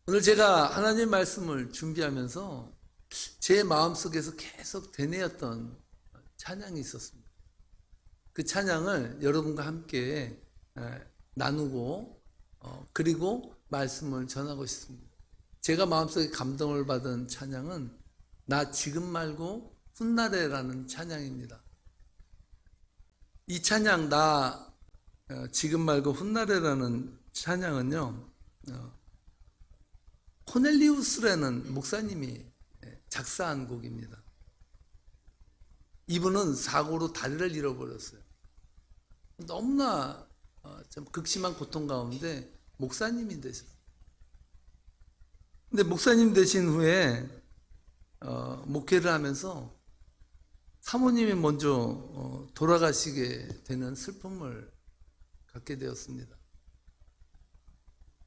오늘 제가 하나님 말씀을 준비하면서 제 마음속에서 계속 되뇌었던 찬양이 있었습니다. 그 찬양을 여러분과 함께 나누고 그리고 말씀을 전하고 싶습니다. 제가 마음속에 감동을 받은 찬양은 나 지금 말고 훗날에라는 찬양입니다. 이 찬양 나 지금 말고 훗날에라는 찬양은요, 코넬리우스라는 목사님이 작사한 곡입니다. 이분은 사고로 다리를 잃어버렸어요. 너무나 좀 극심한 고통 가운데 목사님이 되셨어요. 근데 목사님 되신 후에 목회를 하면서 사모님이 먼저 돌아가시게 되는 슬픔을 갖게 되었습니다.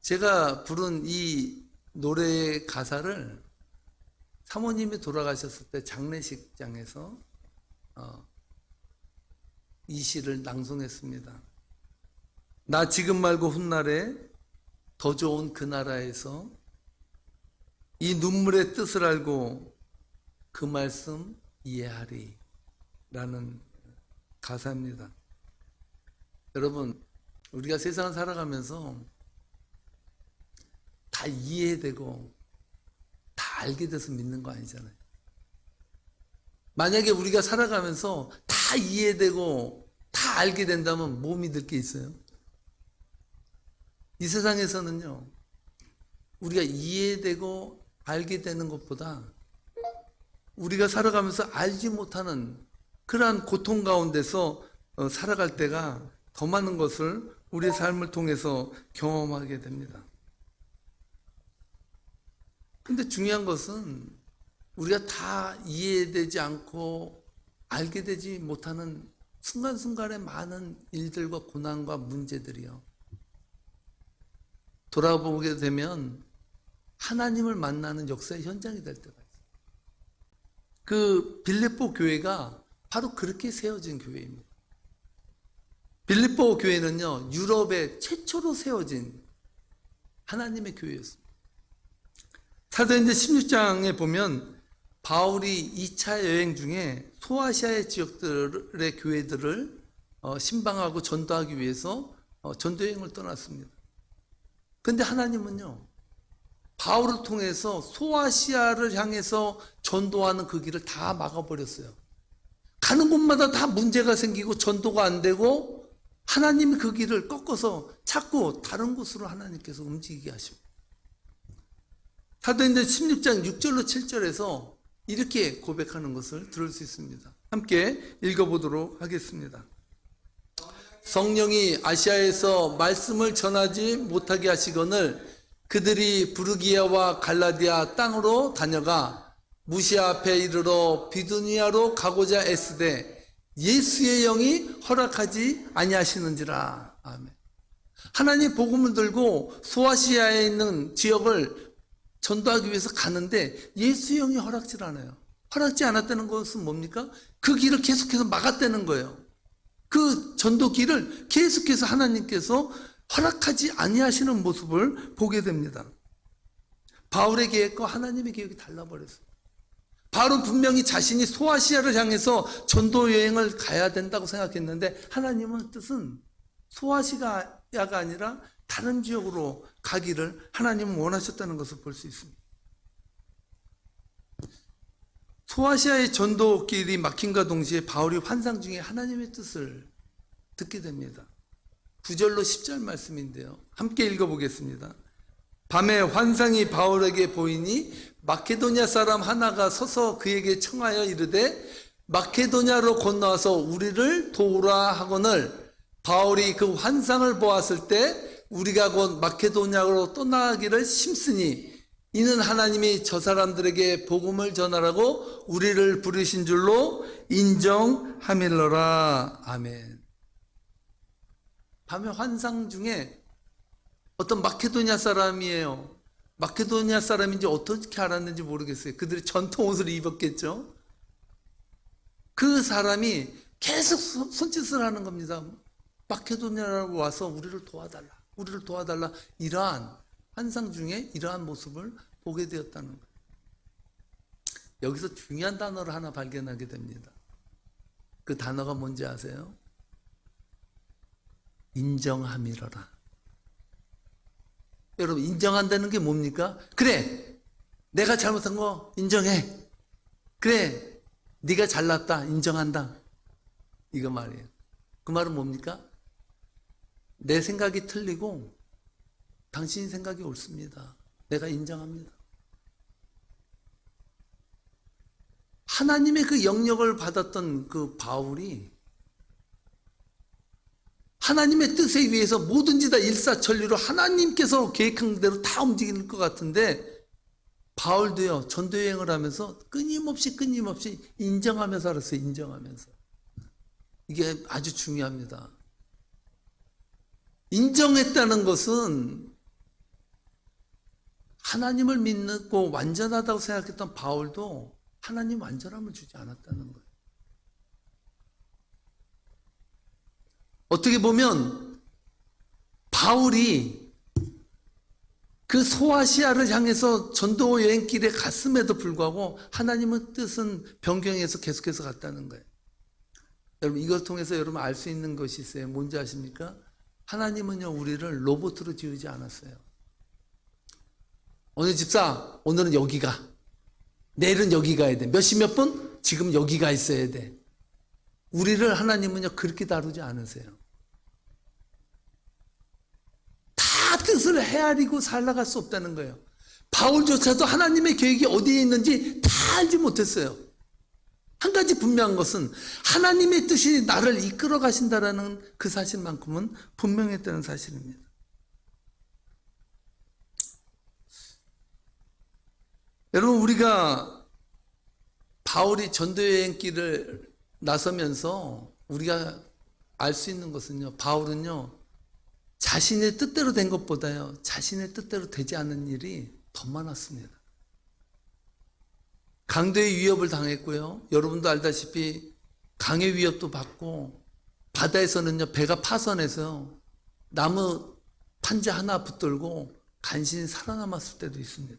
제가 부른 이 노래의 가사를 사모님이 돌아가셨을 때 장례식장에서 이 시를 낭송했습니다. 나 지금 말고 훗날에 더 좋은 그 나라에서 이 눈물의 뜻을 알고 그 말씀 이해하리 라는 가사입니다. 여러분, 우리가 세상을 살아가면서 다 이해되고 다 알게 돼서 믿는 거 아니잖아요. 만약에 우리가 살아가면서 다 이해되고 다 알게 된다면 뭐 믿을 게 있어요? 이 세상에서는요, 우리가 이해되고 알게 되는 것보다 우리가 살아가면서 알지 못하는 그러한 고통 가운데서 살아갈 때가 더 많은 것을 우리의 삶을 통해서 경험하게 됩니다. 근데 중요한 것은 우리가 다 이해되지 않고 알게 되지 못하는 순간순간의 많은 일들과 고난과 문제들이요, 돌아보게 되면 하나님을 만나는 역사의 현장이 될 때가 있어요. 그 빌립보 교회가 바로 그렇게 세워진 교회입니다. 빌립보 교회는요, 유럽에 최초로 세워진 하나님의 교회였습니다. 사도행전 16장에 보면 바울이 2차 여행 중에 소아시아의 지역들의 교회들을 신방하고 전도하기 위해서 전도여행을 떠났습니다. 그런데 하나님은요, 바울을 통해서 소아시아를 향해서 전도하는 그 길을 다 막아버렸어요. 가는 곳마다 다 문제가 생기고 전도가 안 되고 하나님이 그 길을 꺾어서 찾고 다른 곳으로 하나님께서 움직이게 하십니다. 사도행전 16장 6절로 7절에서 이렇게 고백하는 것을 들을 수 있습니다. 함께 읽어보도록 하겠습니다. 성령이 아시아에서 말씀을 전하지 못하게 하시거늘 그들이 부르기아와 갈라디아 땅으로 다녀가 무시아 앞에 이르러 비두니아로 가고자 애쓰되 예수의 영이 허락하지 아니하시는지라. 아멘. 하나님 복음을 들고 소아시아에 있는 지역을 전도하기 위해서 가는데 예수의 영이 허락지 않아요. 허락지 않았다는 것은 뭡니까? 그 길을 계속해서 막았다는 거예요. 그 전도 길을 계속해서 하나님께서 허락하지 아니하시는 모습을 보게 됩니다. 바울의 계획과 하나님의 계획이 달라버렸어요. 바울은 분명히 자신이 소아시아를 향해서 전도 여행을 가야 된다고 생각했는데 하나님의 뜻은 소아시아가 아니라 다른 지역으로 가기를 하나님은 원하셨다는 것을 볼 수 있습니다. 소아시아의 전도길이 막힘과 동시에 바울이 환상 중에 하나님의 뜻을 듣게 됩니다. 9절로 10절 말씀인데요, 함께 읽어보겠습니다. 밤에 환상이 바울에게 보이니 마케도냐 사람 하나가 서서 그에게 청하여 이르되 마케도냐로 건너와서 우리를 도우라 하거늘 바울이 그 환상을 보았을 때 우리가 곧 마케도냐로 떠나기를 심쓰니 이는 하나님이 저 사람들에게 복음을 전하라고 우리를 부르신 줄로 인정함일러라. 아멘. 밤에 환상 중에 어떤 마케도냐 사람이에요. 마케도냐 사람인지 어떻게 알았는지 모르겠어요. 그들이 전통 옷을 입었겠죠. 그 사람이 계속 손짓을 하는 겁니다. 마케도냐라고 와서 우리를 도와달라, 우리를 도와달라. 이러한 환상 중에 이러한 모습을 보게 되었다는 거예요. 여기서 중요한 단어를 하나 발견하게 됩니다. 그 단어가 뭔지 아세요? 인정함이로라. 여러분, 인정한다는 게 뭡니까? 그래, 내가 잘못한 거 인정해. 그래, 네가 잘났다, 인정한다. 이거 말이에요. 그 말은 뭡니까? 내 생각이 틀리고 당신 생각이 옳습니다. 내가 인정합니다. 하나님의 그 영역을 받았던 그 바울이 하나님의 뜻에 의해서 뭐든지 다 일사천리로 하나님께서 계획한 대로 다 움직이는 것 같은데, 바울도요, 전도 여행을 하면서 끊임없이 인정하면서 살았어요. 인정하면서. 이게 아주 중요합니다. 인정했다는 것은 하나님을 믿고 완전하다고 생각했던 바울도 하나님 완전함을 주지 않았다는 거예요. 어떻게 보면 바울이 그 소아시아를 향해서 전도 여행길에 갔음에도 불구하고 하나님의 뜻은 변경해서 계속해서 갔다는 거예요. 여러분, 이걸 통해서 여러분 알 수 있는 것이 있어요. 뭔지 아십니까? 하나님은요, 우리를 로봇으로 지으지 않았어요. 오늘 집사, 오늘은 여기 가. 내일은 여기 가야 돼. 몇 시 몇 분? 지금 여기 가 있어야 돼. 우리를 하나님은요, 그렇게 다루지 않으세요. 다 뜻을 헤아리고 살아갈 수 없다는 거예요. 바울조차도 하나님의 계획이 어디에 있는지 다 알지 못했어요. 한 가지 분명한 것은 하나님의 뜻이 나를 이끌어 가신다라는 그 사실만큼은 분명했다는 사실입니다. 여러분, 우리가 바울이 전도여행길을 나서면서 우리가 알 수 있는 것은요, 바울은요, 자신의 뜻대로 된 것보다요, 자신의 뜻대로 되지 않는 일이 더 많았습니다. 강도의 위협을 당했고요, 여러분도 알다시피 강의 위협도 받고, 바다에서는요, 배가 파선해서 나무 판자 하나 붙들고 간신히 살아남았을 때도 있습니다.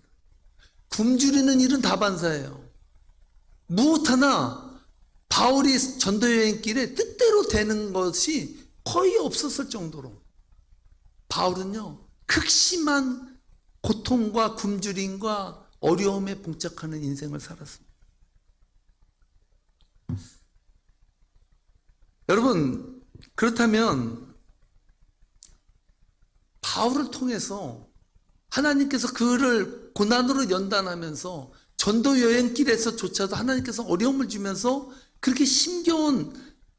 굶주리는 일은 다반사예요. 무엇 하나 바울이 전도여행길에 뜻대로 되는 것이 거의 없었을 정도로 바울은요, 극심한 고통과 굶주림과 어려움에 봉착하는 인생을 살았습니다. 여러분, 그렇다면 바울을 통해서 하나님께서 그를 고난으로 연단하면서 전도 여행길에서조차도 하나님께서 어려움을 주면서 그렇게 힘겨운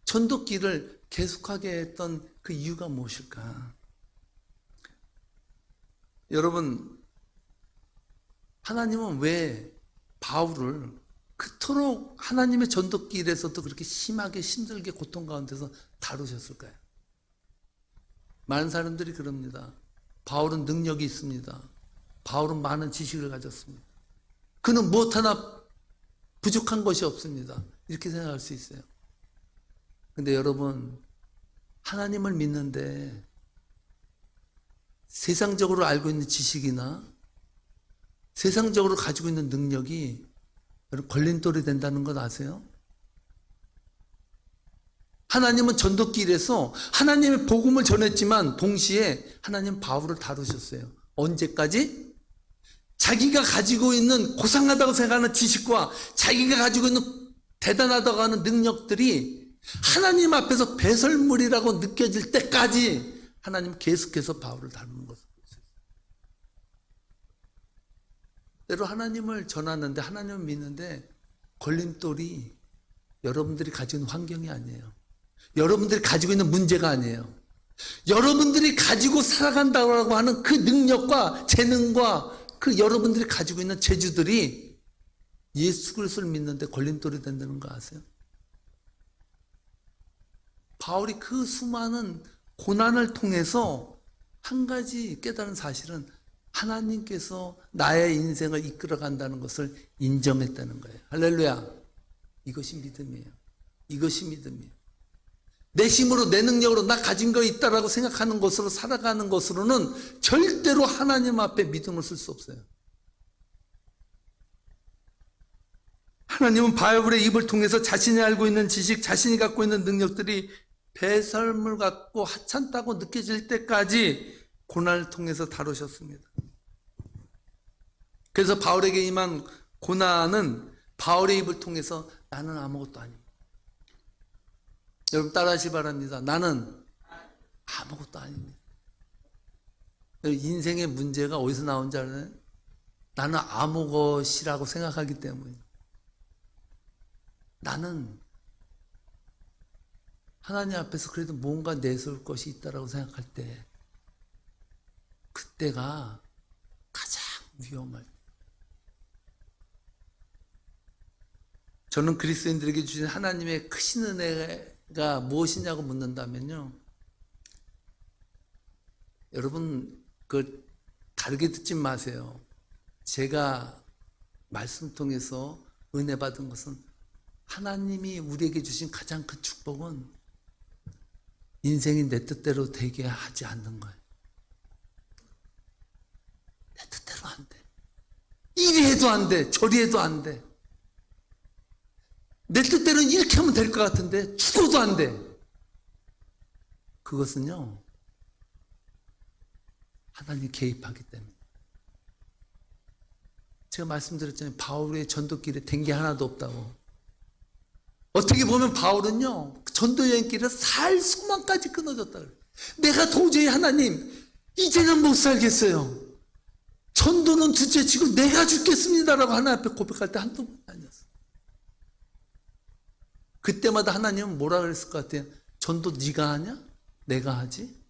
전도길을 계속하게 했던 그 이유가 무엇일까? 여러분, 하나님은 왜 바울을 그토록 하나님의 전도길에서도 그렇게 심하게 힘들게 고통 가운데서 다루셨을까요? 많은 사람들이 그럽니다. 바울은 능력이 있습니다. 바울은 많은 지식을 가졌습니다. 그는 무엇 하나 부족한 것이 없습니다. 이렇게 생각할 수 있어요. 근데 여러분, 하나님을 믿는데 세상적으로 알고 있는 지식이나 세상적으로 가지고 있는 능력이 여러분 걸림돌이 된다는 것 아세요? 하나님은 전도길에서 하나님의 복음을 전했지만 동시에 하나님 바울을 다루셨어요. 언제까지? 자기가 가지고 있는 고상하다고 생각하는 지식과 자기가 가지고 있는 대단하다고 하는 능력들이 하나님 앞에서 배설물이라고 느껴질 때까지 하나님 계속해서 바울을 다루는 것을 보세요. 때로 하나님을 전하는데, 하나님을 믿는데 걸림돌이 여러분들이 가지고 있는 환경이 아니에요. 여러분들이 가지고 있는 문제가 아니에요. 여러분들이 가지고 살아간다고 하는 그 능력과 재능과 그 여러분들이 가지고 있는 재주들이 예수 그리스도를 믿는데 걸림돌이 된다는 거 아세요? 바울이 그 수많은 고난을 통해서 한 가지 깨달은 사실은 하나님께서 나의 인생을 이끌어 간다는 것을 인정했다는 거예요. 할렐루야. 이것이 믿음이에요. 이것이 믿음이에요. 내 힘으로 내 능력으로 나 가진 거 있다라고 생각하는 것으로 살아가는 것으로는 절대로 하나님 앞에 믿음을 쓸 수 없어요. 하나님은 바울의 입을 통해서 자신이 알고 있는 지식, 자신이 갖고 있는 능력들이 배설물 같고 하찮다고 느껴질 때까지 고난을 통해서 다루셨습니다. 그래서 바울에게 임한 고난은 바울의 입을 통해서 나는 아무것도 아닙니다. 여러분 따라하시 바랍니다. 나는 아무것도 아닙니다. 인생의 문제가 어디서 나온지 알아요? 나는 아무것이라고 생각하기 때문에. 나는 하나님 앞에서 그래도 뭔가 내세울 것이 있다라고 생각할 때 그때가 가장 위험할 때. 저는 그리스도인들에게 주신 하나님의 크신 은혜가 무엇이냐고 묻는다면요, 여러분 다르게 듣지 마세요. 제가 말씀 통해서 은혜 받은 것은 하나님이 우리에게 주신 가장 큰 축복은 인생이 내 뜻대로 되게 하지 않는 거예요. 내 뜻대로 안 돼. 이리 해도 안 돼. 저리 해도 안 돼. 내 뜻대로는 이렇게 하면 될 것 같은데 죽어도 안 돼. 그것은요, 하나님 개입하기 때문에. 제가 말씀드렸잖아요. 바울의 전도길에 된 게 하나도 없다고. 어떻게 보면 바울은요, 전도 여행길에 살 소망까지 끊어졌다 그래요. 내가 도저히 하나님 이제는 못 살겠어요. 전도는 둘째치고 내가 죽겠습니다라고 하나님 앞에 고백할 때 한두 번이 아니었어요. 그때마다 하나님은 뭐라 그랬을 것 같아요? 전도 네가 하냐? 내가 하지?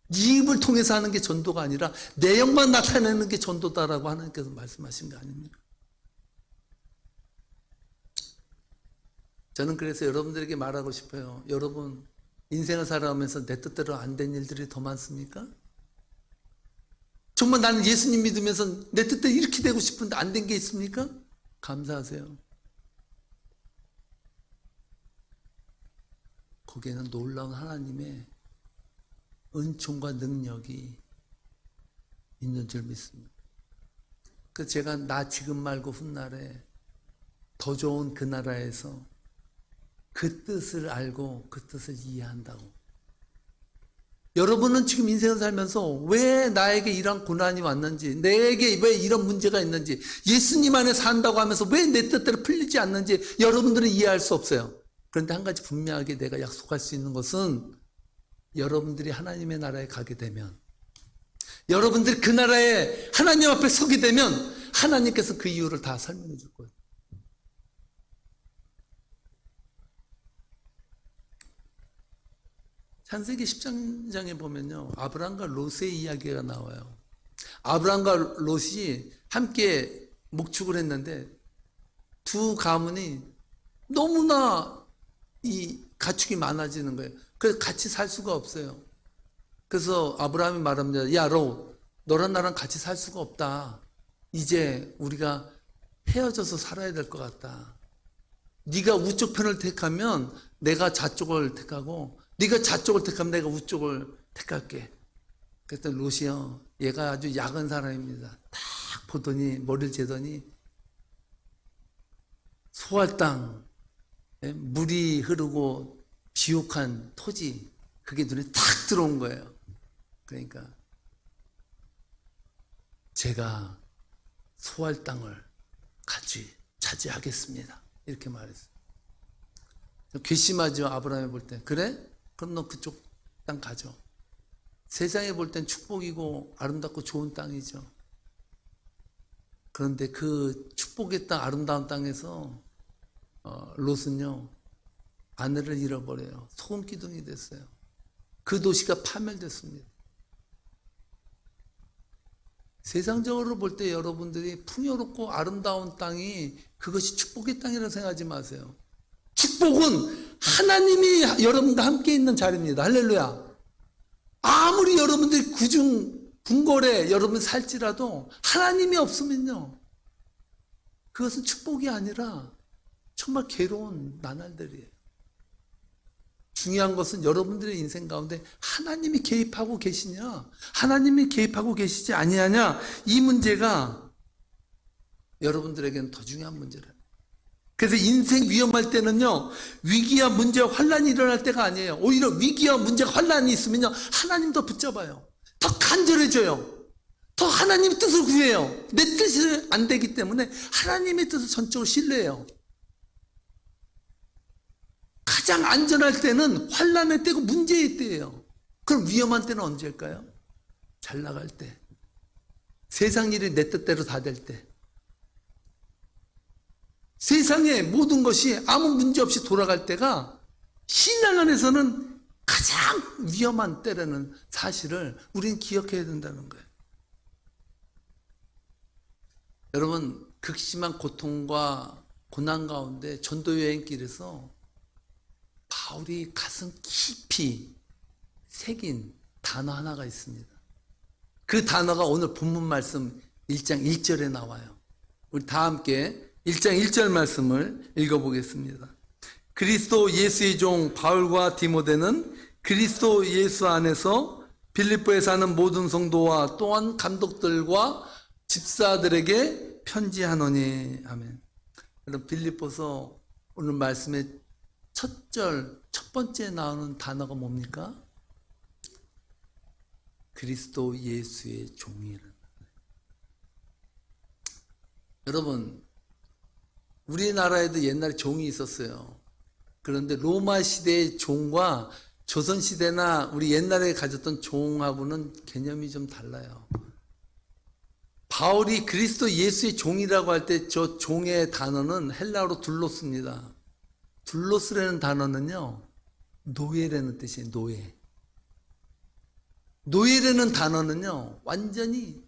네 입을 통해서 하는 게 전도가 아니라 내 영만 나타내는 게 전도다라고 하나님께서 말씀하신 거 아닙니까? 저는 그래서 여러분들에게 말하고 싶어요. 여러분 인생을 살아가면서 내 뜻대로 안 된 일들이 더 많습니까? 정말 나는 예수님 믿으면서 내 뜻대로 이렇게 되고 싶은데 안 된 게 있습니까? 감사하세요. 거기에는 놀라운 하나님의 은총과 능력이 있는 줄 믿습니다. 그래서 제가 나 지금 말고 훗날에 더 좋은 그 나라에서 그 뜻을 알고 그 뜻을 이해한다고. 여러분은 지금 인생을 살면서 왜 나에게 이런 고난이 왔는지, 내게 왜 이런 문제가 있는지, 예수님 안에 산다고 하면서 왜 내 뜻대로 풀리지 않는지 여러분들은 이해할 수 없어요. 그런데 한 가지 분명하게 내가 약속할 수 있는 것은 여러분들이 하나님의 나라에 가게 되면, 여러분들이 그 나라에 하나님 앞에 서게 되면 하나님께서 그 이유를 다 설명해 줄 거예요. 창세기 10장에 보면요, 아브람과 롯의 이야기가 나와요. 아브람과 롯이 함께 목축을 했는데 두 가문이 너무나 이 가축이 많아지는 거예요. 그래서 같이 살 수가 없어요. 그래서 아브라함이 말합니다. 야, 롯, 너랑 나랑 같이 살 수가 없다. 이제 우리가 헤어져서 살아야 될 것 같다. 네가 우쪽 편을 택하면 내가 좌쪽을 택하고, 네가 좌쪽을 택하면 내가 우쪽을 택할게. 그랬더니 롯이요, 얘가 아주 야근 사람입니다. 딱 보더니, 머리를 재더니 소할 땅, 물이 흐르고 비옥한 토지, 그게 눈에 탁 들어온 거예요. 그러니까 제가 소할 땅을 같이 차지하겠습니다, 이렇게 말했어요. 괘씸하죠. 아브라함이 볼 때. 그래? 그럼 너 그쪽 땅 가져. 세상에 볼 땐 축복이고 아름답고 좋은 땅이죠. 그런데 그 축복의 땅, 아름다운 땅에서 롯은요, 아내를 잃어버려요. 소금 기둥이 됐어요. 그 도시가 파멸됐습니다. 세상적으로 볼 때 여러분들이 풍요롭고 아름다운 땅이 그것이 축복의 땅이라고 생각하지 마세요. 축복은 하나님이 여러분과 함께 있는 자리입니다. 할렐루야. 아무리 여러분들이 구중 궁궐에 여러분 살지라도 하나님이 없으면요, 그것은 축복이 아니라 정말 괴로운 나날들이에요. 중요한 것은 여러분들의 인생 가운데 하나님이 개입하고 계시냐, 하나님이 개입하고 계시지 아니하냐, 이 문제가 여러분들에게는 더 중요한 문제라. 그래서 인생 위험할 때는요, 위기와 문제와 환란이 일어날 때가 아니에요. 오히려 위기와 문제와 환란이 있으면요, 하나님 더 붙잡아요. 더 간절해져요. 더 하나님의 뜻을 구해요. 내 뜻이 안 되기 때문에 하나님의 뜻을 전적으로 신뢰해요. 가장 안전할 때는 환란의 때고 문제의 때예요. 그럼 위험한 때는 언제일까요? 잘 나갈 때, 세상 일이 내 뜻대로 다 될 때, 세상의 모든 것이 아무 문제 없이 돌아갈 때가 신앙 안에서는 가장 위험한 때라는 사실을 우리는 기억해야 된다는 거예요. 여러분, 극심한 고통과 고난 가운데 전도 여행길에서 바울이 가슴 깊이 새긴 단어 하나가 있습니다. 그 단어가 오늘 본문 말씀 1장 1절에 나와요. 우리 다 함께 1장 1절 말씀을 읽어보겠습니다. 그리스도 예수의 종 바울과 디모데는 그리스도 예수 안에서 빌립보에 사는 모든 성도와 또한 감독들과 집사들에게 편지하노니. 아멘. 여러분, 빌립보서 오늘 말씀의 첫 번째 나오는 단어가 뭡니까? 그리스도 예수의 종이라는. 여러분, 우리나라에도 옛날에 종이 있었어요. 그런데 로마 시대의 종과 조선 시대나 우리 옛날에 가졌던 종하고는 개념이 좀 달라요. 바울이 그리스도 예수의 종이라고 할 때 저 종의 단어는 헬라어로 둘로스입니다. 둘로스라는 단어는요, 노예라는 뜻이에요. 노예. 노예라는 단어는요, 완전히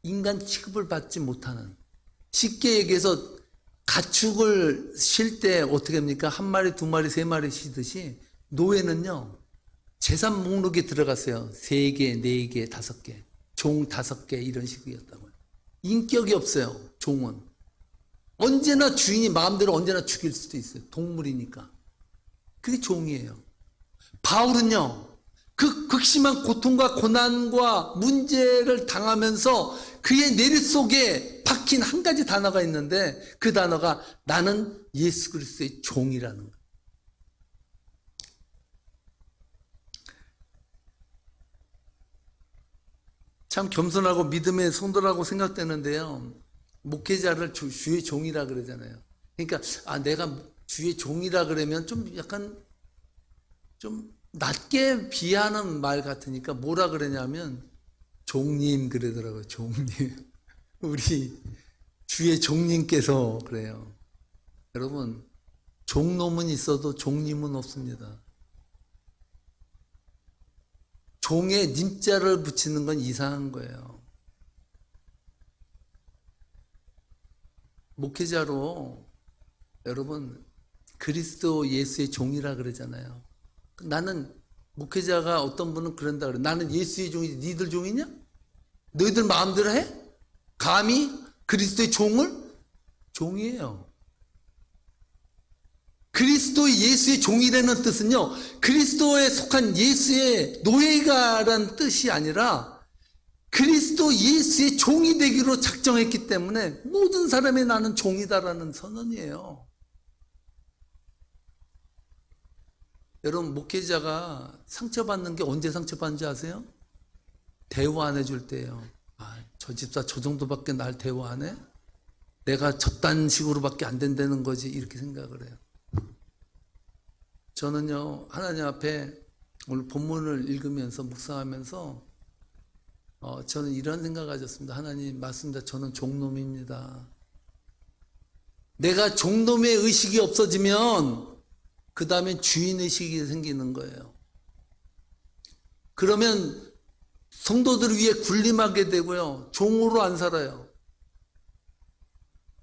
인간 취급을 받지 못하는, 쉽게 얘기해서 가축을 쉴 때 어떻게 합니까? 한 마리, 두 마리, 세 마리 쉬듯이 노예는요, 재산 목록에 들어갔어요. 3개, 4개, 5개, 종 5개 이런 식이었다고요. 인격이 없어요. 종은 언제나 주인이 마음대로 언제나 죽일 수도 있어요. 동물이니까. 그게 종이에요. 바울은요, 그 극심한 고통과 고난과 문제를 당하면서 그의 내리 속에 박힌 한 가지 단어가 있는데, 그 단어가 나는 예수 그리스도의 종이라는 거예요. 참 겸손하고 믿음의 성도라고 생각되는데요, 목회자를 주의 종이라 그러잖아요. 그러니까 내가 주의 종이라 그러면 좀 약간 좀 낮게 비하는 말 같으니까 뭐라 그러냐면 종님 그러더라고요. 종님. 우리 주의 종님께서 그래요. 여러분, 종놈은 있어도 종님은 없습니다. 종에 님자를 붙이는 건 이상한 거예요. 목회자로 여러분 그리스도 예수의 종이라 그러잖아요. 나는 목회자가 어떤 분은 그런다 그래. 나는 예수의 종이지 니들 종이냐? 너희들 마음대로 해? 감히 그리스도의 종을? 종이에요. 그리스도 예수의 종이라는 뜻은요, 그리스도에 속한 예수의 노예가라는 뜻이 아니라 그리스도 예수의 종이 되기로 작정했기 때문에 모든 사람이 나는 종이다라는 선언이에요. 여러분, 목회자가 상처받는 게 언제 상처받는지 아세요? 대우 안 해줄 때예요. 저 집사 저 정도밖에 날 대우 안 해? 내가 저딴 식으로밖에 안 된다는 거지, 이렇게 생각을 해요. 저는요, 하나님 앞에 오늘 본문을 읽으면서 묵상하면서 저는 이런 생각을 가졌습니다. 하나님, 맞습니다. 저는 종놈입니다. 내가 종놈의 의식이 없어지면 그 다음에 주인의식이 생기는 거예요. 그러면 성도들을 위해 군림하게 되고요, 종으로 안 살아요.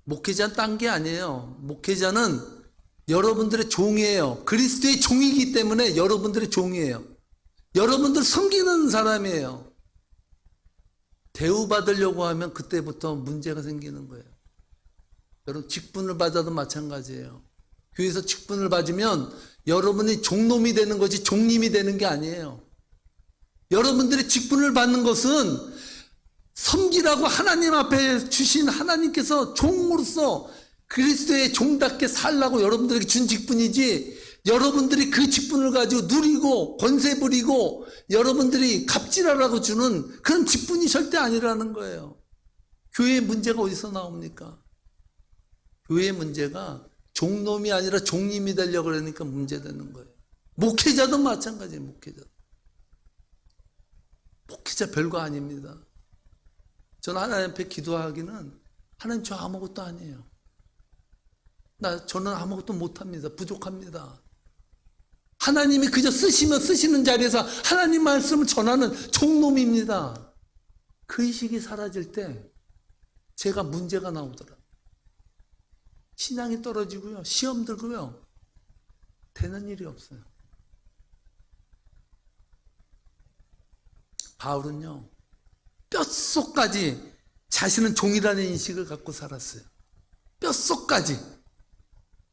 목회자는 딴 게 아니에요. 목회자는 여러분들의 종이에요. 그리스도의 종이기 때문에 여러분들의 종이에요. 여러분들 섬기는 사람이에요. 대우받으려고 하면 그때부터 문제가 생기는 거예요. 여러분, 직분을 받아도 마찬가지예요. 교회에서 직분을 받으면 여러분이 종놈이 되는 거지 종님이 되는 게 아니에요. 여러분들이 직분을 받는 것은 섬기라고 하나님 앞에 주신 하나님께서 종으로서 그리스도의 종답게 살라고 여러분들에게 준 직분이지, 여러분들이 그 직분을 가지고 누리고 권세 부리고 여러분들이 갑질하라고 주는 그런 직분이 절대 아니라는 거예요. 교회의 문제가 어디서 나옵니까? 교회의 문제가 종놈이 아니라 종님이 되려고 그러니까 문제되는 거예요. 목회자도 마찬가지예요. 목회자 별거 아닙니다. 저는 하나님 앞에 기도하기는 하나님 저 아무것도 아니에요. 저는 아무것도 못합니다. 부족합니다. 하나님이 그저 쓰시는 자리에서 하나님 말씀을 전하는 종놈입니다. 그 의식이 사라질 때 제가 문제가 나오더라고요. 신앙이 떨어지고요. 시험 들고요. 되는 일이 없어요. 바울은요, 뼛속까지 자신은 종이라는 인식을 갖고 살았어요. 뼛속까지.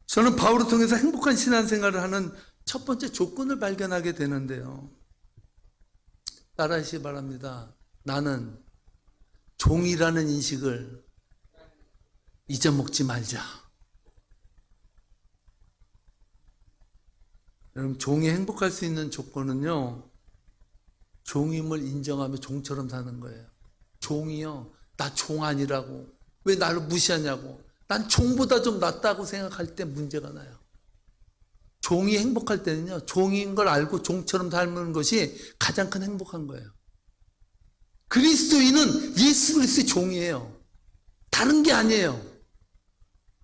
저는 바울을 통해서 행복한 신앙생활을 하는 첫 번째 조건을 발견하게 되는데요. 따라하시기 바랍니다. 나는 종이라는 인식을 잊어먹지 말자. 여러분, 종이 행복할 수 있는 조건은요, 종임을 인정하며 종처럼 사는 거예요. 종이요, 나 종 아니라고, 왜 나를 무시하냐고, 난 종보다 좀 낫다고 생각할 때 문제가 나요. 종이 행복할 때는요, 종인 걸 알고 종처럼 닮는 것이 가장 큰 행복한 거예요. 그리스도인은 예수 그리스도의 종이에요. 다른 게 아니에요.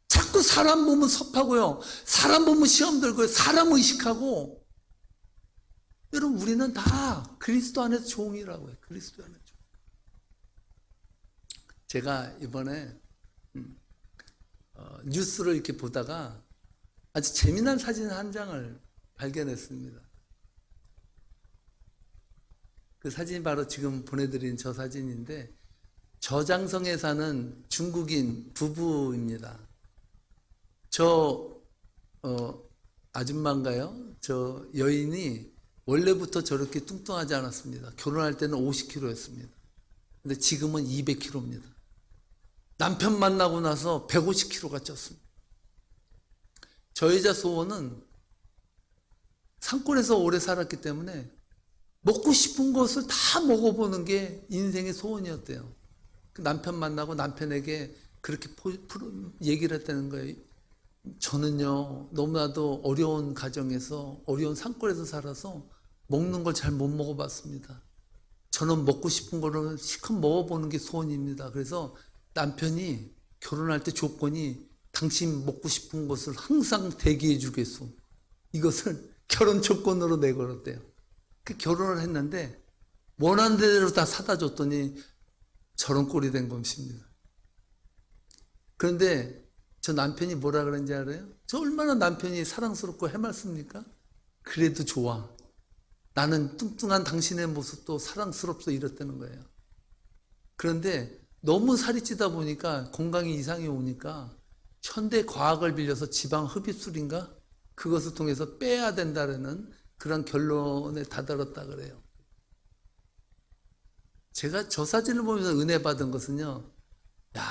자꾸 사람 보면 섭하고요, 사람 보면 시험 들고요, 사람 의식하고. 여러분, 우리는 다 그리스도 안에서 종이라고 해요. 그리스도 안에서 종. 제가 이번에 뉴스를 이렇게 보다가 아주 재미난 사진 한 장을 발견했습니다. 그 사진이 바로 지금 보내드린 저 사진인데, 저장성에 사는 중국인 부부입니다. 저 아줌마인가요? 저 여인이 원래부터 저렇게 뚱뚱하지 않았습니다. 결혼할 때는 50kg였습니다. 근데 지금은 200kg입니다. 남편 만나고 나서 150kg가 쪘습니다. 저 여자 소원은 산골에서 오래 살았기 때문에 먹고 싶은 것을 다 먹어보는 게 인생의 소원이었대요. 그 남편 만나고 남편에게 그렇게 얘기를 했다는 거예요. 저는요, 너무나도 어려운 가정에서, 어려운 산골에서 살아서 먹는 걸 잘 못 먹어봤습니다. 저는 먹고 싶은 거를 실컷 먹어보는 게 소원입니다. 그래서 남편이 결혼할 때 조건이 당신 먹고 싶은 것을 항상 대기해 주겠소. 이것을 결혼 조건으로 내걸었대요. 그 결혼을 했는데 원하는 대로 다 사다 줬더니 저런 꼴이 된 것입니다. 그런데 저 남편이 뭐라 그런지 알아요? 저 얼마나 남편이 사랑스럽고 해맑습니까? 그래도 좋아. 나는 뚱뚱한 당신의 모습도 사랑스럽소, 이랬다는 거예요. 그런데 너무 살이 찌다 보니까 건강에 이상이 오니까 현대 과학을 빌려서 지방 흡입술인가? 그것을 통해서 빼야 된다는 그런 결론에 다다랐다 그래요. 제가 저 사진을 보면서 은혜 받은 것은요, 야,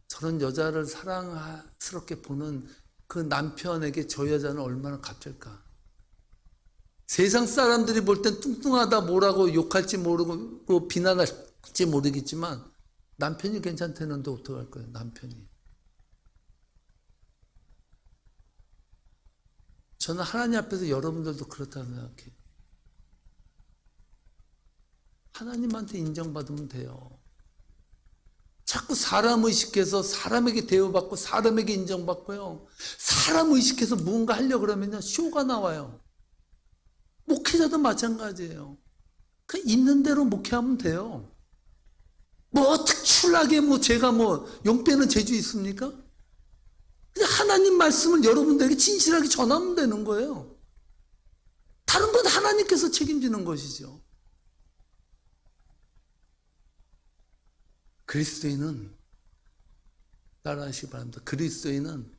저런 여자를 사랑스럽게 보는 그 남편에게 저 여자는 얼마나 값질까. 세상 사람들이 볼 땐 뚱뚱하다 뭐라고 욕할지 모르고 비난할지 모르겠지만 남편이 괜찮다는데 어떡할 거예요, 남편이. 저는 하나님 앞에서 여러분들도 그렇다고 생각해요. 하나님한테 인정받으면 돼요. 자꾸 사람 의식해서 사람에게 대우받고 사람에게 인정받고요, 사람 의식해서 무언가 하려고 그러면요, 쇼가 나와요. 목회자도 마찬가지예요. 그냥 있는 대로 목회하면 돼요. 뭐 특출나게 제가 용 빼는 재주 있습니까? 그냥 하나님 말씀을 여러분들에게 진실하게 전하면 되는 거예요. 다른 건 하나님께서 책임지는 것이죠. 그리스도인은, 따라하시기 바랍니다. 그리스도인은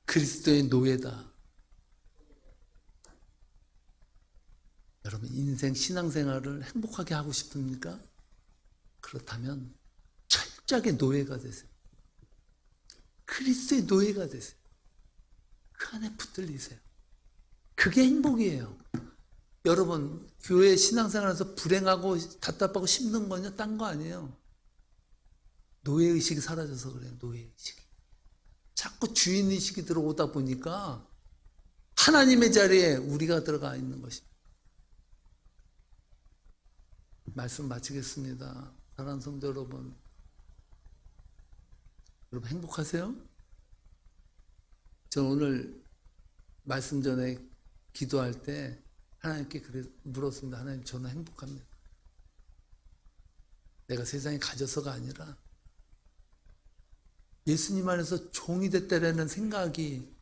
그리스도의 노예다. 여러분 인생 신앙생활을 행복하게 하고 싶습니까? 그렇다면 철저하게 노예가 되세요. 그리스도의 노예가 되세요. 그 안에 붙들리세요. 그게 행복이에요. 여러분 교회 신앙생활에서 불행하고 답답하고 힘든 건요 딴 거 아니에요. 노예의식이 사라져서 그래요. 노예의식이. 자꾸 주인의식이 들어오다 보니까 하나님의 자리에 우리가 들어가 있는 것입니다. 말씀 마치겠습니다. 사랑하는 성도 여러분, 여러분 행복하세요? 저는 오늘 말씀 전에 기도할 때 하나님께 물었습니다. 하나님, 저는 행복합니다. 내가 세상에 가져서가 아니라 예수님 안에서 종이 됐다라는 생각이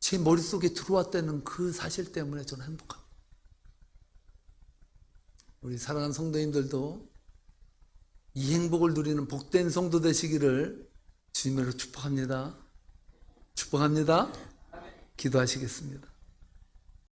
제 머릿속에 들어왔다는 그 사실 때문에 저는 행복합니다. 우리 사랑하는 성도님들도 이 행복을 누리는 복된 성도 되시기를 주님으로 축복합니다. 축복합니다. 기도하시겠습니다.